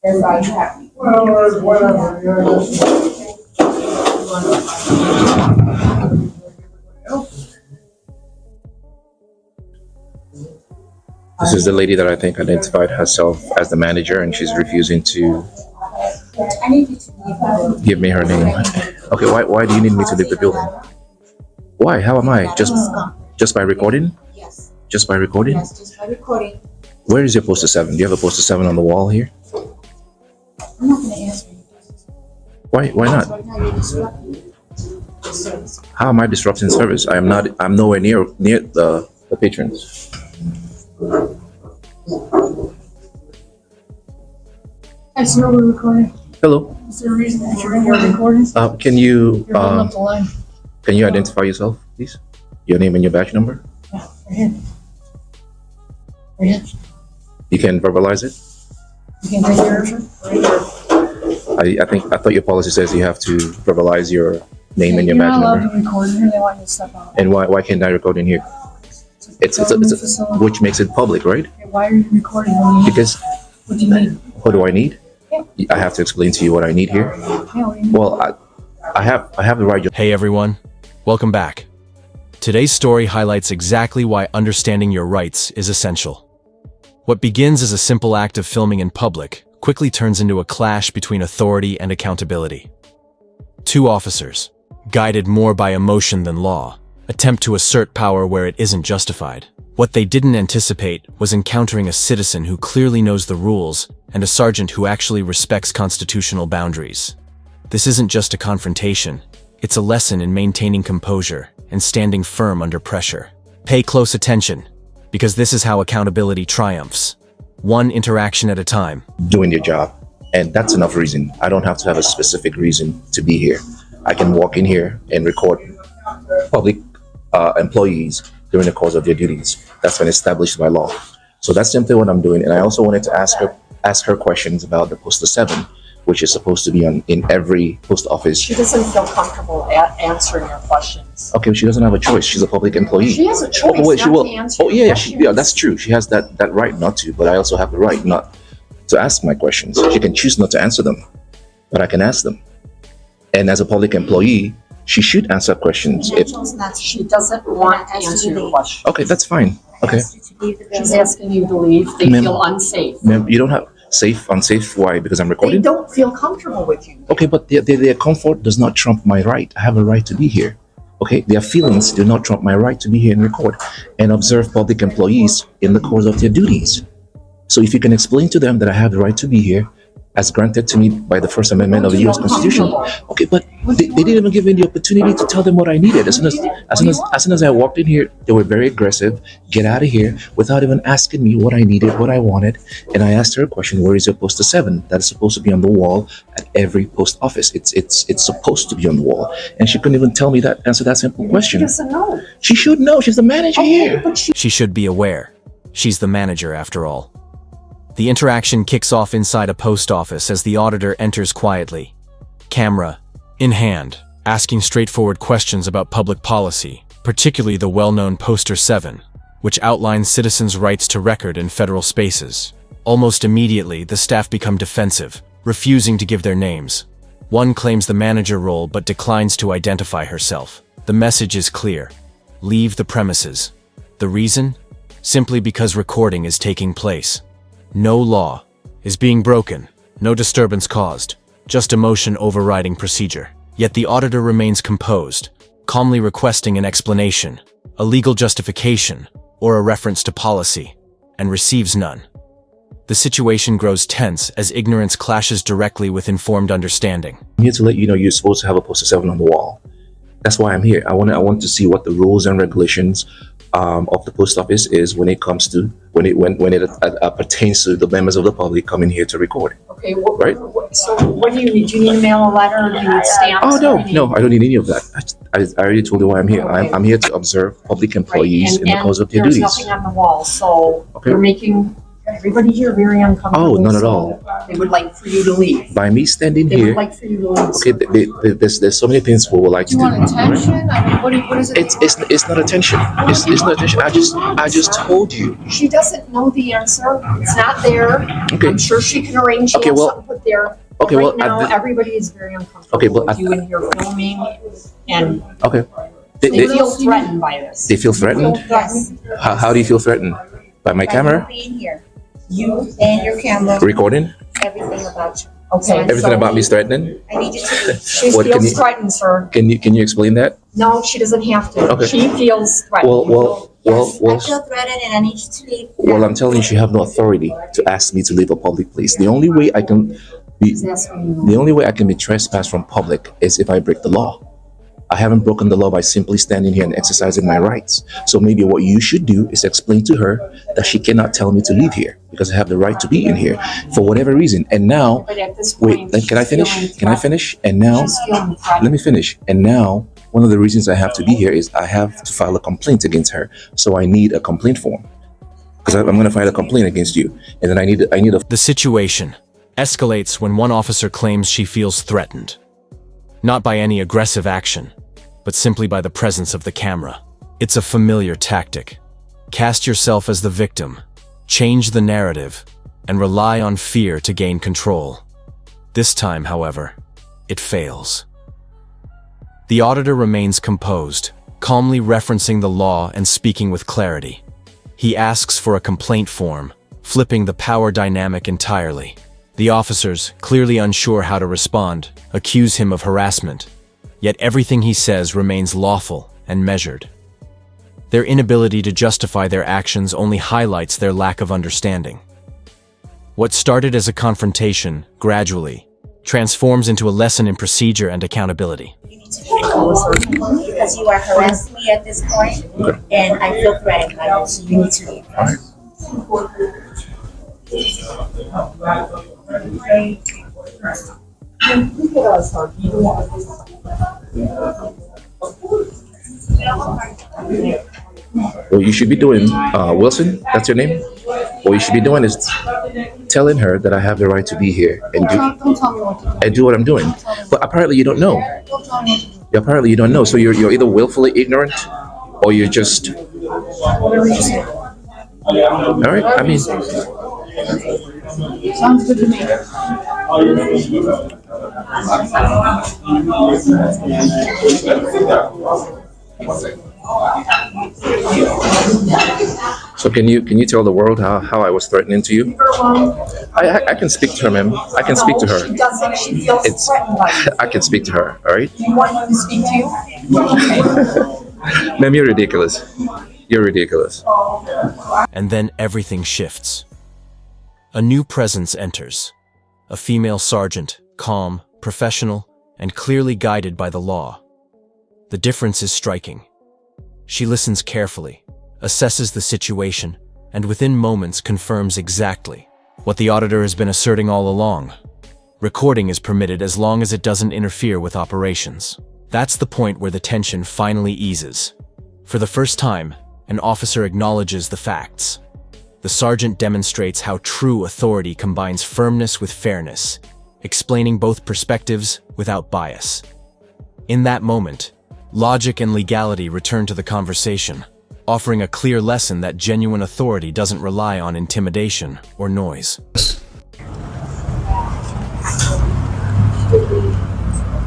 Everybody's happy. Well, whatever. This is the lady that I think identified herself as the manager, and she's refusing to I need you to leave. give me her name. Okay, why do you need me to leave the building? Why? How am I? Just by recording? Yes. Just by recording? Yes, just by recording. Where is your poster 7? Do you have a poster 7 on the wall here? I'm not gonna answer you. Why not? Right now, you're disrupting the service. How am I disrupting service? I'm nowhere near the patrons. Hi, sir, we're recording. Hello. Is there a reason that you're in here recording? Can you You're holding up the line. can you identify yourself, please? Your name and your badge number. Yeah, right here. Right here. You can verbalize it. You can take care of it. Right here. I thought your policy says you have to verbalize your name and your You're badge not allowed number. to record in here. They want you to step out. And why can't I record in here? It's government facility. which makes it public, right? Okay, why are you recording when you Because what do you need? what do I need? Yeah. I have to explain to you what I need here. Yeah, what do you need? Well, I have the right. Hey everyone, welcome back. Today's story highlights exactly why understanding your rights is essential. What begins as a simple act of filming in public quickly turns into a clash between authority and accountability. Two officers, guided more by emotion than law, attempt to assert power where it isn't justified. What they didn't anticipate was encountering a citizen who clearly knows the rules and a sergeant who actually respects constitutional boundaries. This isn't just a confrontation, it's a lesson in maintaining composure and standing firm under pressure. Pay close attention, because this is how accountability triumphs. One interaction at a time. Doing your job, and that's enough reason. I don't have to have a specific reason to be here. I can walk in here and record public employees during the course of their duties. That's been established by law. So that's simply what I'm doing. And I also wanted to ask her questions about the poster 7, which is supposed to be in every post office. She doesn't feel comfortable answering your questions. Okay, she doesn't have a choice. She's a public employee. She has a choice Oh, wait, she not will. to answer Oh, your yeah, questions. that's true. She has that right not to, but I also have the right not to ask my questions. She can choose not to answer them, but I can ask them. And as a public employee, she should answer questions. She doesn't want to answer your questions. Okay, that's fine. Okay. She's asking you to leave. They Ma'am. feel unsafe. Ma'am, you don't have unsafe. Why? Because I'm They recording? don't feel comfortable with you. Okay, but their comfort does not trump my right. I have a right to be here. Okay, their feelings do not trump my right to be here and record and observe public employees in the course of their duties. So if you can explain to them that I have the right to be here, as granted to me by the First Amendment of the U.S. Constitution. Okay, but they didn't even give me the opportunity to tell them what I needed. As soon as I walked in here, they were very aggressive. Get out of here, without even asking me what I needed, what I wanted. And I asked her a question: where is your poster 7? That is supposed to be on the wall at every post office. It's supposed to be on the wall, and she couldn't even tell me that. Answer that simple She question. doesn't know. She should know. She's the manager here. But She should be aware. She's the manager after all. The interaction kicks off inside a post office as the auditor enters quietly, camera in hand, asking straightforward questions about public policy, particularly the well-known Poster 7, which outlines citizens' rights to record in federal spaces. Almost immediately, the staff become defensive, refusing to give their names. One claims the manager role but declines to identify herself. The message is clear: leave the premises. The reason? Simply because recording is taking place. No law is being broken, no disturbance caused, just emotion overriding procedure. Yet the auditor remains composed, calmly requesting an explanation, a legal justification, or a reference to policy, and receives none. The situation grows tense as ignorance clashes directly with informed understanding. I'm here to let you know you're supposed to have a poster 7 on the wall. That's why I'm here. I want to see what the rules and regulations of the post office is when it comes to when it pertains to the members of the public coming here to record. okay, Right. so what do you need? Do you need to mail a letter, or do you need stamps? Oh or anything? no, I don't need any of that. I already told you why I'm here. Okay. I'm here to observe public Right, employees in the course of their there's duties. nothing on the wall, so Okay. you're making Everybody here very uncomfortable. Oh, not at so all. They would like for you to leave. By me standing They would here, like for you to leave. okay, there's so many things we would like Do to you do. want attention? I mean, what is it? It's not attention. It's not attention. I just told you. She doesn't know the answer. It's not there. Okay. I'm sure she can arrange to Okay, have well- something put there. Okay, Right well, now, at the- everybody is very uncomfortable Okay, but with at- you in here filming, and Okay. they They feel threatened by this. feel threatened. Yes. How do you feel threatened? By my camera? Being here. You and your camera, Recording? everything about you. Okay. Everything so about me is threatening? I need you to leave. She What, can feels you- threatened, sir. Can you explain that? No, she doesn't have to. Okay. She feels threatened. Well, Yes, I well, feel threatened and I need you to leave. well, I'm telling you, you have no authority to ask me to leave a public place. The only way I can be, She's asking you. the only way I can be trespassed from public is if I break the law. I haven't broken the law by simply standing here and exercising my rights. So maybe what you should do is explain to her that she cannot tell me to leave here because I have the right to be in here for whatever reason. And now, But at this wait, point, then can I she's finish? feeling Can I threatened. finish? And now, She's feeling threatened. let me finish. And now, one of the reasons I have to be here is I have to file a complaint against her. So I need a complaint form because I'm going to file a complaint against you, and then I need a. The situation escalates when one officer claims she feels threatened. Not by any aggressive action, but simply by the presence of the camera. It's a familiar tactic. Cast yourself as the victim, change the narrative, and rely on fear to gain control. This time, however, it fails. The auditor remains composed, calmly referencing the law and speaking with clarity. He asks for a complaint form, flipping the power dynamic entirely. The officers, clearly unsure how to respond, accuse him of harassment. Yet everything he says remains lawful and measured. Their inability to justify their actions only highlights their lack of understanding. What started as a confrontation, gradually, transforms into a lesson in procedure and accountability. You need to leave because you are harassing me at this point, and I feel threatened by you, so you need to leave. What you should be doing, Wilson, that's your name? What you should be doing is telling her that I have the right to be here and Don't tell me what to do. do what I'm doing. But apparently you don't know. Don't tell me what to do. Apparently you don't know. So you're either willfully ignorant or you're just, Whatever you say. all right? I mean, Sounds good to me. so can you tell the world how I was threatening to you? I can speak to her, ma'am. I can speak to No, her. she doesn't. She feels It's- threatened by you. I can speak to her, all right? Do you want him to speak to you? Ma'am, you're ridiculous. You're ridiculous. And then everything shifts. A new presence enters. A female sergeant, calm, professional, and clearly guided by the law. The difference is striking. She listens carefully, assesses the situation, and within moments confirms exactly what the auditor has been asserting all along. Recording is permitted as long as it doesn't interfere with operations. That's the point where the tension finally eases. For the first time, an officer acknowledges the facts. The sergeant demonstrates how true authority combines firmness with fairness, explaining both perspectives without bias. In that moment, logic and legality return to the conversation, offering a clear lesson that genuine authority doesn't rely on intimidation or noise.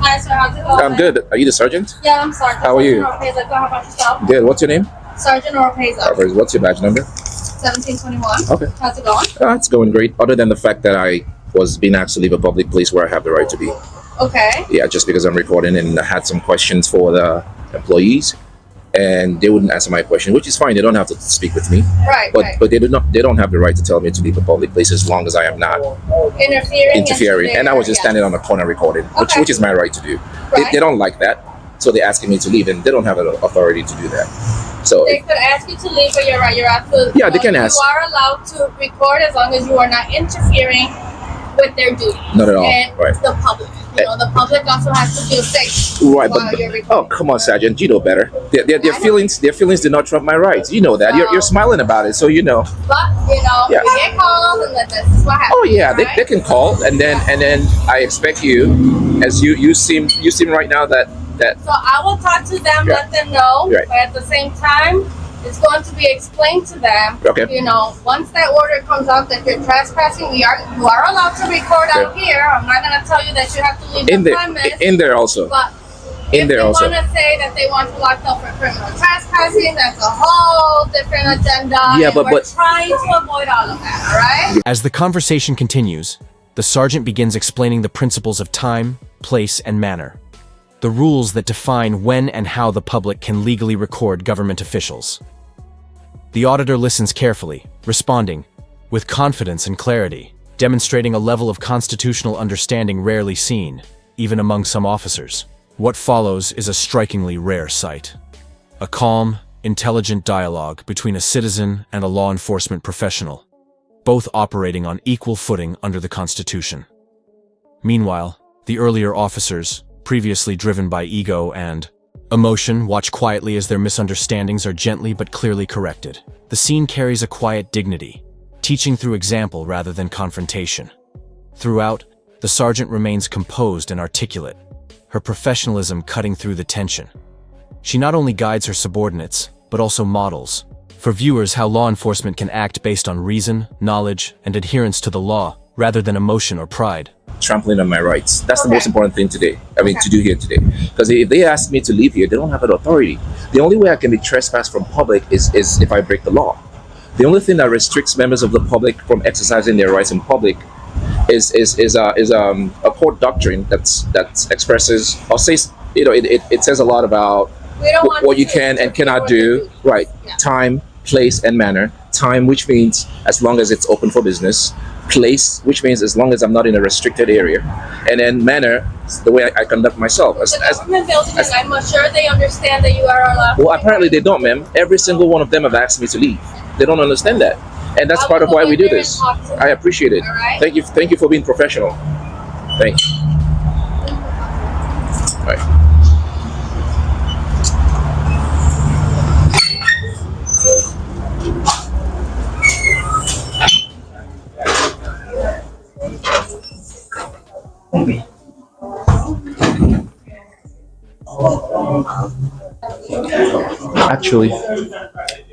Hi, sir. How's it going? I'm good. Are you the sergeant? Yeah, I'm Sergeant. How are you? Sergeant Oropeza. Go, how about yourself? Good. What's your name? Sergeant Oropeza. What's your badge number? 1721. Okay. How's it going? It's going great. Other than the fact that I was being asked to leave a public place where I have the right to be. Okay. Yeah, just because I'm recording and I had some questions for the employees, and they wouldn't answer my question, which is fine. They don't have to speak with me, Right, but right. but they don't have the right to tell me to leave a public place as long as I am not interfering. And I was just standing on the corner recording, Okay. which is my right to do. Right. They don't like that, so they're asking me to leave, and they don't have the authority to do that. So They could ask you to leave, but you're right. You're absolutely Yeah, they can ask. You are allowed to record as long as you are not interfering with their duty. Not at all. And Right. the public. You know, the public also has to feel safe. Right, while but you're recording. oh, come on, Sergeant, you know better. Their feelings do not trump my rights. You know that. You're smiling about it, so you know. But you know, Yeah. we get calls, and this is what happens. Oh yeah, right? they can call, and then I expect you, as you seem right now that So I will talk to them, Yeah. let them know, Right. but at the same time, it's going to be explained to them. Okay. You know, once that order comes out that you're trespassing, you are allowed to record out Okay. here. I'm not going to tell you that you have to leave in the there premise. there also. But In if there they also. want to say that they want to lock up for criminal trespassing, that's a whole different agenda. Yeah, and but- we're but- trying to avoid all of that. All right. As the conversation continues, the sergeant begins explaining the principles of time, place, and manner. The rules that define when and how the public can legally record government officials. The auditor listens carefully, responding with confidence and clarity, demonstrating a level of constitutional understanding rarely seen, even among some officers. What follows is a strikingly rare sight. A calm, intelligent dialogue between a citizen and a law enforcement professional, both operating on equal footing under the Constitution. Meanwhile, the earlier officers, previously driven by ego and emotion, watch quietly as their misunderstandings are gently but clearly corrected. The scene carries a quiet dignity, teaching through example rather than confrontation. Throughout, the sergeant remains composed and articulate, her professionalism cutting through the tension. She not only guides her subordinates, but also models for viewers how law enforcement can act based on reason, knowledge, and adherence to the law, rather than emotion or pride. Trampling on my rights. That's the Okay. most important thing today. To do here today. Because if they ask me to leave here, they don't have that authority. The only way I can be trespassed from public is if I break the law. The only thing that restricts members of the public from exercising their rights in public is a court doctrine that expresses or says, it says a lot about We don't want what you to can and interfere cannot with do. their duty. Right. Yeah. Time, place, and manner. Time, which means as long as it's open for business. Place, which means as long as I'm not in a restricted area. And then manner, the way I conduct myself. The government building, I'm sure they understand that you are allowed. Well, apparently they don't, ma'am. Every single one of them have asked me to leave. They don't understand that. And that's I part will of why go we in do there and this. talk to them. I appreciate it. All right. Thank you for being professional. Thank you. All right. Actually,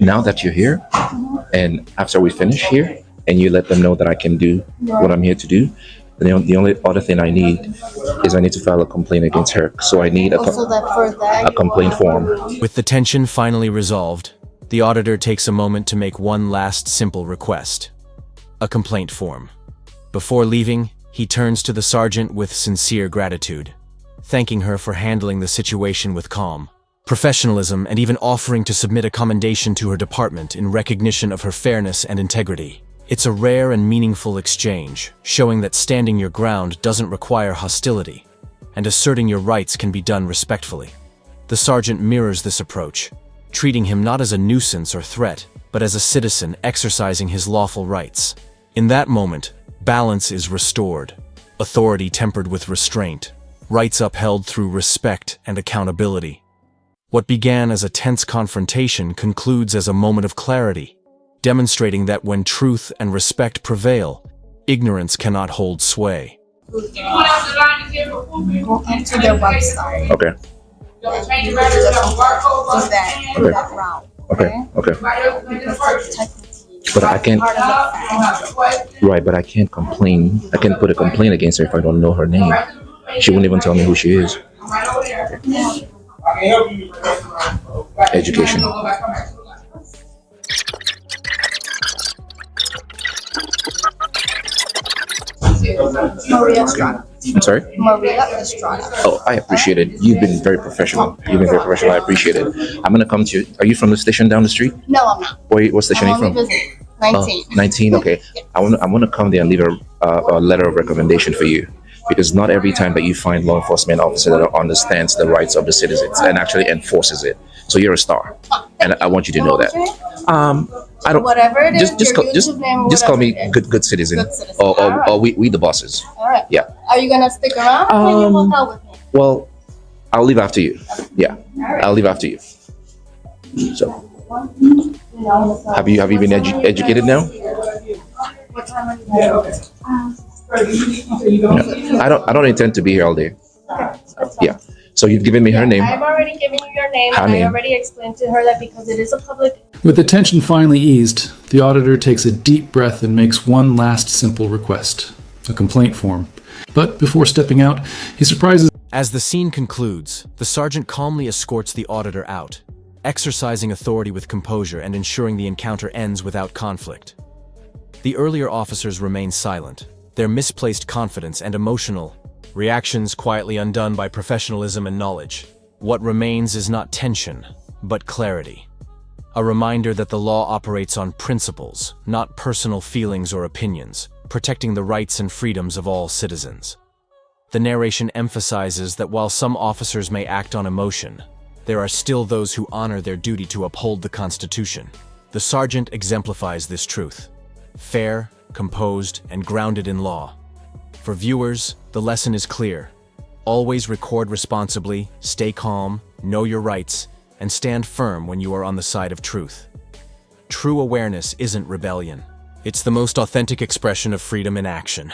now that you're here, and after we finish here, and you let them know that I can do what I'm here to do, the only other thing I need is I need to file a complaint against her. So I need Also, that for that, a complaint form. With the tension finally resolved, the auditor takes a moment to make one last simple request: a complaint form. Before leaving, he turns to the sergeant with sincere gratitude, thanking her for handling the situation with calm, professionalism, and even offering to submit a commendation to her department in recognition of her fairness and integrity. It's a rare and meaningful exchange, showing that standing your ground doesn't require hostility, and asserting your rights can be done respectfully. The sergeant mirrors this approach, treating him not as a nuisance or threat, but as a citizen exercising his lawful rights. In that moment, balance is restored, authority tempered with restraint, rights upheld through respect and accountability. What began as a tense confrontation concludes as a moment of clarity, demonstrating that when truth and respect prevail, ignorance cannot hold sway. go into their website Okay. and you can just do that route. Okay. Okay. Because technically, But I can't. part of the fact. Right, but I can't complain. I can't put a complaint against her if I don't know her name. She wouldn't even tell me who she is. Education. Maria Estrada. I'm sorry? Maria Estrada. Oh, I appreciate it. You've been very professional. I appreciate it. I'm gonna come to you. Are you from the station down the street? No, I'm not. What station are you I'm only from? visiting. 19. Oh, 19. Okay. I wanna come there and leave a letter of recommendation for you, because not every time that you find law enforcement officer that understands the rights of the citizens and actually enforces it. So you're a star, and I want you to know that. I don't. Whatever it is, Just your call, YouTube name, just call me whatever it is. good citizen, Good citizen. or Alright. we the bosses. All right. Yeah. Are you gonna stick around? Or can you walk out with me? Well, I'll leave after you. Yeah, I'll leave after you. So, have you been educated now? What time are you Yeah. I don't intend to be here all day. Yeah. So you've given me her name. I've already given you your name, Her and name. I already explained to her that because it is a public. With the tension finally eased, the auditor takes a deep breath and makes one last simple request, a complaint form. But before stepping out, he surprises. As the scene concludes, the sergeant calmly escorts the auditor out, exercising authority with composure and ensuring the encounter ends without conflict. The earlier officers remain silent, their misplaced confidence and emotional reactions quietly undone by professionalism and knowledge. What remains is not tension, but clarity. A reminder that the law operates on principles, not personal feelings or opinions, protecting the rights and freedoms of all citizens. The narration emphasizes that while some officers may act on emotion, there are still those who honor their duty to uphold the Constitution. The sergeant exemplifies this truth. Fair, composed, and grounded in law. For viewers, the lesson is clear. Always record responsibly, stay calm, know your rights, and stand firm when you are on the side of truth. True awareness isn't rebellion. It's the most authentic expression of freedom in action.